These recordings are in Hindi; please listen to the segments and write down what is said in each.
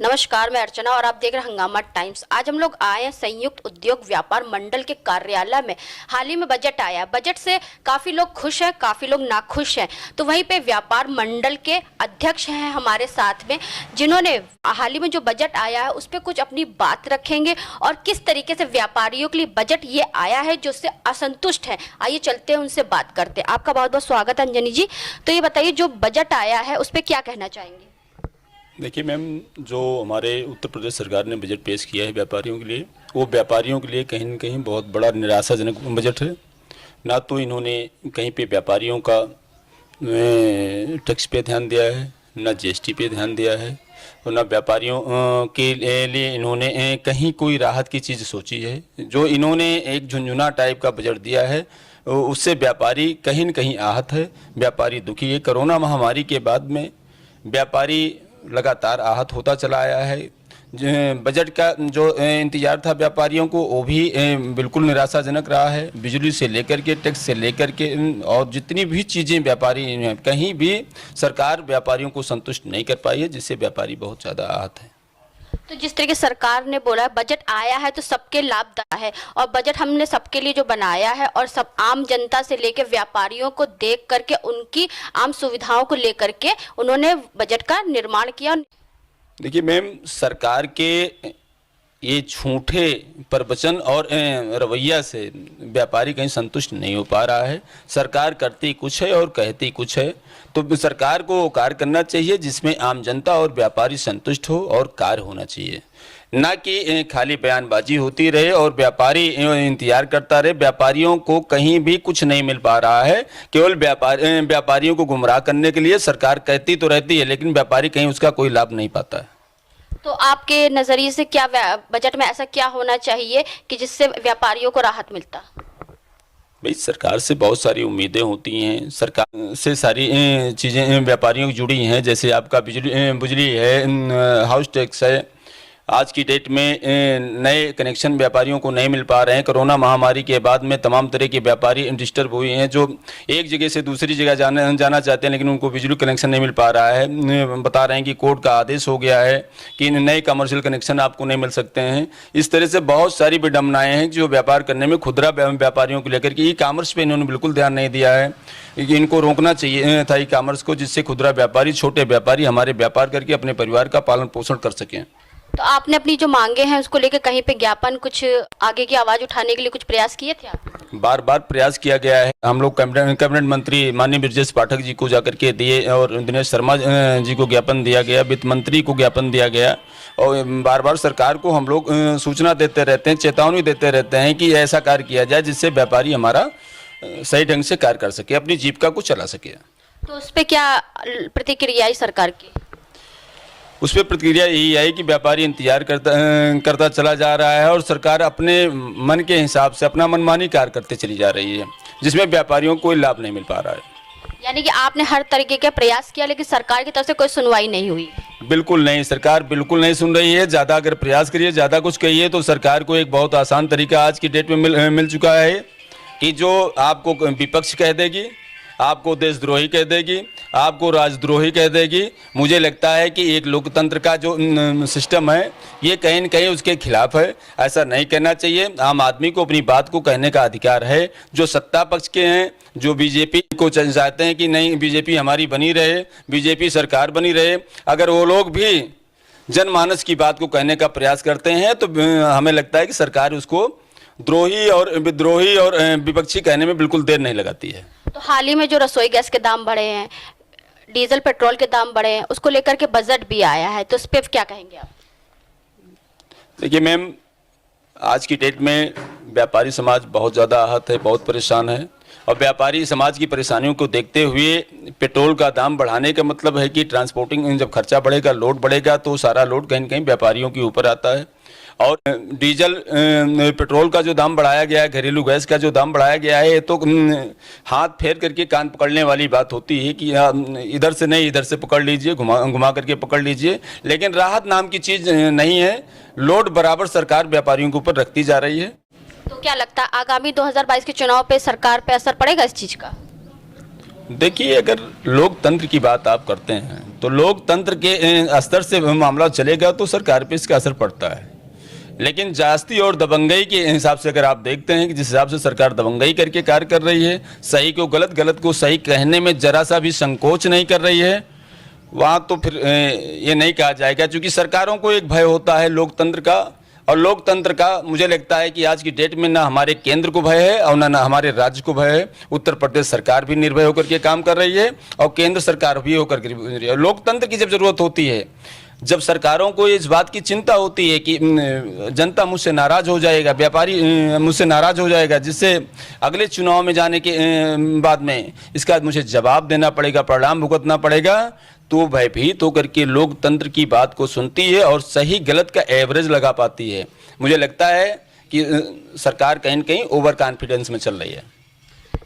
नमस्कार, मैं अर्चना और आप देख रहे हैं हंगामा टाइम्स। आज हम लोग आए हैं संयुक्त उद्योग व्यापार मंडल के कार्यालय में। हाल ही में बजट आया। बजट से काफ़ी लोग खुश हैं, काफ़ी लोग नाखुश हैं। तो वहीं पे व्यापार मंडल के अध्यक्ष हैं हमारे साथ में, जिन्होंने हाल ही में जो बजट आया है उस पर कुछ अपनी बात रखेंगे और किस तरीके से व्यापारियों के लिए बजट ये आया है जो उससे असंतुष्ट है। आइए चलते हैं, उनसे बात करते हैं। आपका बहुत बहुत स्वागत है अंजनी जी। तो ये बताइए, जो बजट आया है उस पर क्या कहना चाहेंगे? देखिए मैम, जो हमारे उत्तर प्रदेश सरकार ने बजट पेश किया है व्यापारियों के लिए, वो व्यापारियों के लिए कहीं न कहीं बहुत बड़ा निराशाजनक बजट है। ना तो इन्होंने कहीं पे व्यापारियों का टैक्स पे ध्यान दिया है, ना जीएसटी पे ध्यान दिया है, और ना व्यापारियों के लिए इन्होंने कहीं कोई राहत की चीज़ सोची है। जो इन्होंने एक झुंझुना टाइप का बजट दिया है उससे व्यापारी कहीं न कहीं आहत है, व्यापारी दुखी है। कोरोना महामारी के बाद में व्यापारी लगातार आहत होता चला आया है। बजट का जो इंतजार था व्यापारियों को, वो भी बिल्कुल निराशाजनक रहा है। बिजली से लेकर के, टैक्स से लेकर के, और जितनी भी चीज़ें व्यापारी कहीं भी सरकार व्यापारियों को संतुष्ट नहीं कर पाई है, जिससे व्यापारी बहुत ज़्यादा आहत है। तो जिस तरीके सरकार ने बोला बजट आया है तो सबके लाभदायक है, और बजट हमने सबके लिए जो बनाया है और सब आम जनता से लेकर व्यापारियों को देख करके उनकी आम सुविधाओं को लेकर के उन्होंने बजट का निर्माण किया। देखिए मैम, सरकार के ये झूठे प्रवचन और रवैया से व्यापारी कहीं संतुष्ट नहीं हो पा रहा है। सरकार करती कुछ है और कहती कुछ है, तो सरकार को कार्य करना चाहिए जिसमें आम जनता और व्यापारी संतुष्ट हो, और कार्य होना चाहिए, ना कि खाली बयानबाजी होती रहे और व्यापारी इंतजार करता रहे। व्यापारियों को कहीं भी कुछ नहीं मिल पा रहा है। केवल व्यापारियों को गुमराह करने के लिए सरकार कहती तो रहती है, लेकिन व्यापारी कहीं उसका कोई लाभ नहीं पाता है। तो आपके नज़रिए से क्या बजट में ऐसा क्या होना चाहिए कि जिससे व्यापारियों को राहत मिलता? भाई, सरकार से बहुत सारी उम्मीदें होती हैं, सरकार से सारी चीज़ें व्यापारियों की जुड़ी हैं। जैसे आपका बिजली है, हाउस टैक्स है। आज की डेट में नए कनेक्शन व्यापारियों को नहीं मिल पा रहे हैं। कोरोना महामारी के बाद में तमाम तरह के व्यापारी डिस्टर्ब हुए हैं, जो एक जगह से दूसरी जगह जाना चाहते हैं, लेकिन उनको बिजली कनेक्शन नहीं मिल पा रहा है। बता रहे हैं कि कोर्ट का आदेश हो गया है कि नए कमर्शियल कनेक्शन आपको नहीं मिल सकते हैं। इस तरह से बहुत सारी विडम्बनाएँ हैं जो व्यापार करने में खुदरा व्यापारियों को लेकर के। ई कॉमर्स पर इन्होंने बिल्कुल ध्यान नहीं दिया है। इनको रोकना चाहिए था ई कॉमर्स को, जिससे खुदरा व्यापारी, छोटे व्यापारी हमारे व्यापार करके अपने परिवार का पालन पोषण कर सकें। तो आपने अपनी जो मांगे हैं उसको लेकर कहीं पे ज्ञापन, कुछ आगे की आवाज उठाने के लिए कुछ प्रयास किए थे आप? बार बार प्रयास किया गया है। हम लोग कैबिनेट मंत्री माननीय ब्रजेश पाठक जी को जाकर के दिए, और दिनेश शर्मा जी को ज्ञापन दिया गया, वित्त मंत्री को ज्ञापन दिया गया, और बार बार सरकार को हम लोग सूचना देते रहते हैं, चेतावनी देते रहते हैं कि ऐसा कार्य किया जाए जिससे व्यापारी हमारा सही ढंग से कार्य कर सके, अपनी जीविका को चला सके। तो उस पर क्या प्रतिक्रिया आई सरकार की? उस पर प्रतिक्रिया यही आई कि व्यापारी इंतजार करता चला जा रहा है, और सरकार अपने मन के हिसाब से अपना मनमानी कार्य करते चली जा रही है, जिसमें व्यापारियों को कोई लाभ नहीं मिल पा रहा है। यानी कि आपने हर तरीके का प्रयास किया लेकिन सरकार की तरफ से कोई सुनवाई नहीं हुई? बिल्कुल नहीं, सरकार बिल्कुल नहीं सुन रही है। ज़्यादा अगर प्रयास करिए, ज़्यादा कुछ कहिए, तो सरकार को एक बहुत आसान तरीका आज की डेट में मिल चुका है कि जो आपको विपक्ष कह देगी, आपको देशद्रोही कह देगी, आपको राजद्रोही कह देगी। मुझे लगता है कि एक लोकतंत्र का जो सिस्टम है ये कहीं न कहीं उसके खिलाफ है। ऐसा नहीं कहना चाहिए। आम आदमी को अपनी बात को कहने का अधिकार है। जो सत्ता पक्ष के हैं, जो बीजेपी को चाहते हैं कि नहीं बीजेपी हमारी बनी रहे, बीजेपी सरकार बनी रहे, अगर वो लोग भी जनमानस की बात को कहने का प्रयास करते हैं तो हमें लगता है कि सरकार उसको द्रोही और विद्रोही और विपक्षी कहने में बिल्कुल देर नहीं लगाती है। तो हाल ही में जो रसोई गैस के दाम बढ़े हैं, डीजल पेट्रोल के दाम बढ़े हैं, उसको लेकर के बजट भी आया है, तो उस पर क्या कहेंगे आप? देखिए मैम, आज की डेट में व्यापारी समाज बहुत ज़्यादा आहत है, बहुत परेशान है, और व्यापारी समाज की परेशानियों को देखते हुए पेट्रोल का दाम बढ़ाने का मतलब है कि ट्रांसपोर्टिंग जब खर्चा बढ़ेगा, लोड बढ़ेगा, तो सारा लोड कहीं न कहीं व्यापारियों के ऊपर आता है। और डीजल पेट्रोल का जो दाम बढ़ाया गया है, घरेलू गैस का जो दाम बढ़ाया गया है, तो हाथ फेर करके कान पकड़ने वाली बात होती है कि इधर से नहीं इधर से पकड़ लीजिए, घुमा करके पकड़ लीजिए, लेकिन राहत नाम की चीज़ नहीं है। लोड बराबर सरकार व्यापारियों के ऊपर रखती जा रही है। तो क्या लगता है आगामी 2022 के चुनाव पे सरकार पे असर पड़ेगा इस चीज़ का? देखिए, अगर लोकतंत्र की बात आप करते हैं तो लोकतंत्र के स्तर से मामला चलेगा तो सरकार पे इसका असर पड़ता है। लेकिन जास्ती और दबंगई के हिसाब से अगर आप देखते हैं कि जिस हिसाब से सरकार दबंगई करके कार्य कर रही है, सही को गलत, गलत को सही कहने में जरा सा भी संकोच नहीं कर रही है, वहाँ तो फिर ये नहीं कहा जाएगा। क्योंकि सरकारों को एक भय होता है लोकतंत्र का, और लोकतंत्र का मुझे लगता है कि आज की डेट में ना हमारे केंद्र को भय है और ना हमारे राज्य को भय है। उत्तर प्रदेश सरकार भी निर्भय होकर के काम कर रही है और केंद्र सरकार भी होकर के। लोकतंत्र की जब जरूरत होती है, जब सरकारों को इस बात की चिंता होती है कि जनता मुझसे नाराज हो जाएगा, व्यापारी मुझसे नाराज हो जाएगा, जिससे अगले चुनाव में जाने के बाद में इसका मुझे जवाब देना पड़ेगा, परिणाम भुगतना पड़ेगा, तो भयभीत होकर के लोकतंत्र की बात को सुनती है और सही गलत का एवरेज लगा पाती है। मुझे लगता है कि सरकार कहीं न कहीं ओवर कॉन्फिडेंस में चल रही है।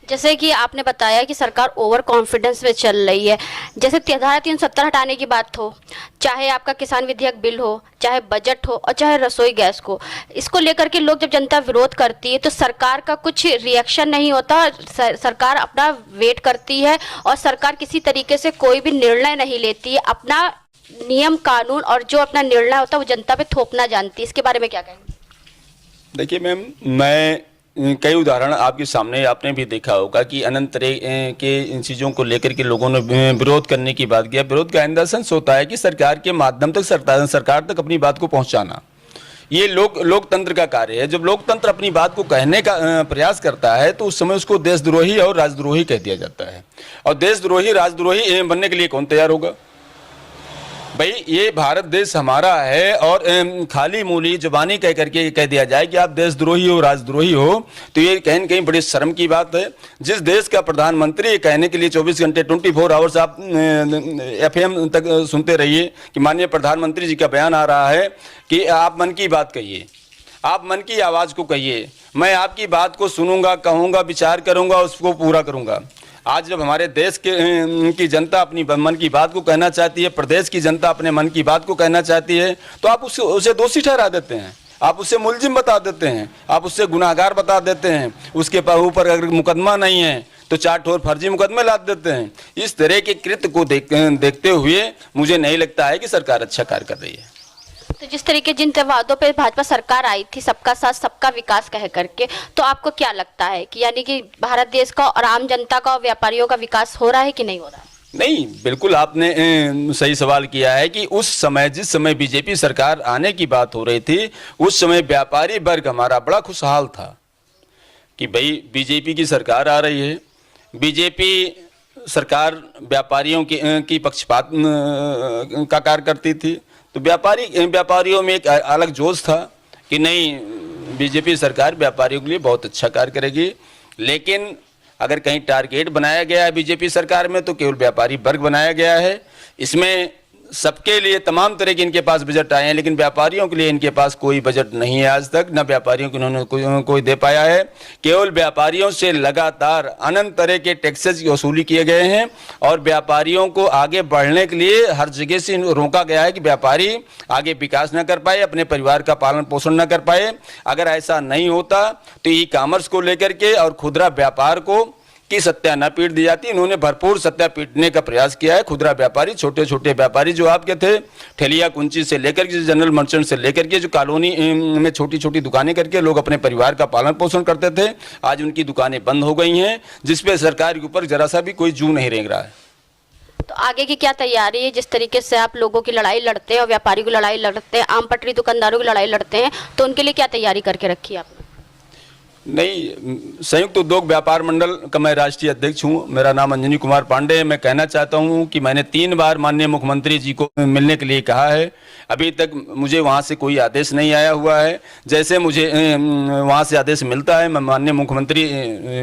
जैसे कि आपने बताया कि सरकार ओवर कॉन्फिडेंस में चल रही है। जैसे धारा 370 हटाने की बात हो, चाहे आपका किसान विधेयक बिल हो, चाहे बजट हो और चाहे रसोई गैस को, इसको लेकर के लोग जब जनता विरोध करती है तो सरकार का कुछ रिएक्शन नहीं होता। सरकार अपना वेट करती है और सरकार किसी तरीके से कोई भी निर्णय नहीं लेती है। अपना नियम कानून और जो अपना निर्णय होता है वो जनता पे थोपना जानती है। इसके बारे में क्या कहेंगे? देखिए मैम, मैं कई उदाहरण आपके सामने आपने भी देखा होगा कि अनंत तरह के इन चीज़ों को लेकर के लोगों ने विरोध करने की बात किया। विरोध का इन द सेंस होता है कि सरकार के माध्यम तक सरकार तक अपनी बात को पहुंचाना, ये लोकतंत्र का कार्य है। जब लोकतंत्र अपनी बात को कहने का प्रयास करता है तो उस समय उसको देशद्रोही और राजद्रोही कह दिया जाता है। और देशद्रोही राजद्रोही बनने के लिए कौन तैयार होगा? भाई, ये भारत देश हमारा है और खाली मूली जुबानी कह करके कह दिया जाए कि आप देशद्रोही हो, राजद्रोही हो, तो ये कहीं न कहीं बड़ी शर्म की बात है। जिस देश का प्रधानमंत्री ये कहने के लिए 24 घंटे 24 आवर्स आप FM तक सुनते रहिए कि माननीय प्रधानमंत्री जी का बयान आ रहा है कि आप मन की बात कहिए, आप मन की आवाज़ को कहिए, मैं आपकी बात को सुनूंगा, कहूँगा, विचार करूँगा, उसको पूरा करूँगा। आज जब हमारे देश की जनता अपनी मन की बात को कहना चाहती है, प्रदेश की जनता अपने मन की बात को कहना चाहती है, तो आप उसे दोषी ठहरा देते हैं, आप उससे मुलजिम बता देते हैं, आप उससे गुनाहगार बता देते हैं। उसके ऊपर अगर मुकदमा नहीं है तो 4 ठोर फर्जी मुकदमे लाद देते हैं। इस तरह के कृत्य को देखते हुए मुझे नहीं लगता है कि सरकार अच्छा कार्य कर रही है। तो जिस तरीके जिन वादों पे भाजपा सरकार आई थी, सबका साथ सबका विकास कह करके, तो आपको क्या लगता है कि यानी कि भारत देश का और आम जनता का और व्यापारियों का विकास हो रहा है कि नहीं हो रहा है? नहीं, बिल्कुल आपने सही सवाल किया है कि उस समय जिस समय बीजेपी सरकार आने की बात हो रही थी, उस समय व्यापारी वर्ग हमारा बड़ा खुशहाल था कि भाई बीजेपी की सरकार आ रही है। बीजेपी सरकार व्यापारियों की पक्षपात का कार्य करती थी, तो व्यापारियों में एक अलग जोश था कि नहीं, बीजेपी सरकार व्यापारियों के लिए बहुत अच्छा कार्य करेगी। लेकिन अगर कहीं टारगेट बनाया गया है बीजेपी सरकार में तो केवल व्यापारी वर्ग बनाया गया है। इसमें सबके लिए तमाम तरह के इनके पास बजट आए हैं, लेकिन व्यापारियों के लिए इनके पास कोई बजट नहीं है आज तक, न व्यापारियों को इन्होंने कोई दे पाया है। केवल व्यापारियों से लगातार अनंत तरह के टैक्सेस की वसूली किए गए हैं और व्यापारियों को आगे बढ़ने के लिए हर जगह से रोका गया है कि व्यापारी आगे विकास न कर पाए, अपने परिवार का पालन पोषण न कर पाए। अगर ऐसा नहीं होता तो ई कॉमर्स को लेकर के और खुदरा व्यापार को की सत्या न पीट दी जाती। इन्होंने भरपूर सत्या पीटने का प्रयास किया है। खुदरा व्यापारी, छोटे छोटे व्यापारी जो आपके थे, ठेलिया कुंची से लेकर के जनरल मर्चेंट से लेकर के जो कॉलोनी में छोटी छोटी दुकानें करके लोग अपने परिवार का पालन पोषण करते थे, आज उनकी दुकानें बंद हो गई हैं, जिसपे सरकार के ऊपर जरा सा भी कोई जू नहीं रेंग रहा है। तो आगे की क्या तैयारी है? जिस तरीके से आप लोगों की लड़ाई लड़ते हैं और व्यापारियों की लड़ाई लड़ते हैं, आम पटरी दुकानदारों की लड़ाई लड़ते हैं, तो उनके लिए क्या तैयारी करके रखी है आपने? नहीं, संयुक्त उद्योग व्यापार मंडल का मैं राष्ट्रीय अध्यक्ष हूँ। मेरा नाम अंजनी कुमार पांडे है। मैं कहना चाहता हूँ कि मैंने 3 बार माननीय मुख्यमंत्री जी को मिलने के लिए कहा है, अभी तक मुझे वहाँ से कोई आदेश नहीं आया हुआ है। जैसे मुझे वहाँ से आदेश मिलता है, मैं माननीय मुख्यमंत्री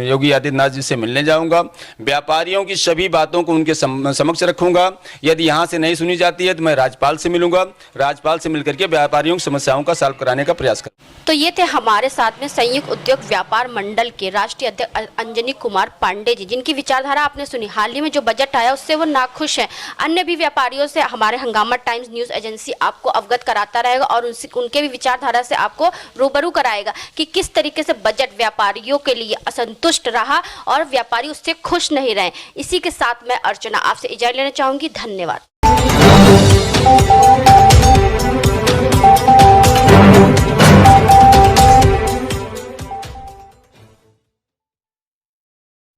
योगी आदित्यनाथ जी से मिलने जाऊँगा। व्यापारियों की सभी बातों को उनके समक्ष रखूँगा। यदि यहाँ से नहीं सुनी जाती है तो मैं राज्यपाल से मिलूँगा, राज्यपाल से मिलकर के व्यापारियों की समस्याओं का सॉल्व कराने का प्रयास करूँगा। तो ये थे हमारे साथ में संयुक्त उद्योग व्यापार मंडल के राष्ट्रीय अध्यक्ष अंजनी कुमार पांडे जी, जिनकी विचारधारा आपने सुनी। हाल ही में जो बजट आया उससे वो नाखुश हैं। अन्य भी व्यापारियों से हमारे हंगामा टाइम्स न्यूज़ एजेंसी आपको अवगत कराता रहेगा और उनके भी विचारधारा से आपको रूबरू कराएगा कि किस तरीके से बजट व्यापारियों के लिए असंतुष्ट रहा और व्यापारी उससे खुश नहीं रहे। इसी के साथ मैं अर्चना आपसे इजाजत लेना चाहूंगी। धन्यवाद।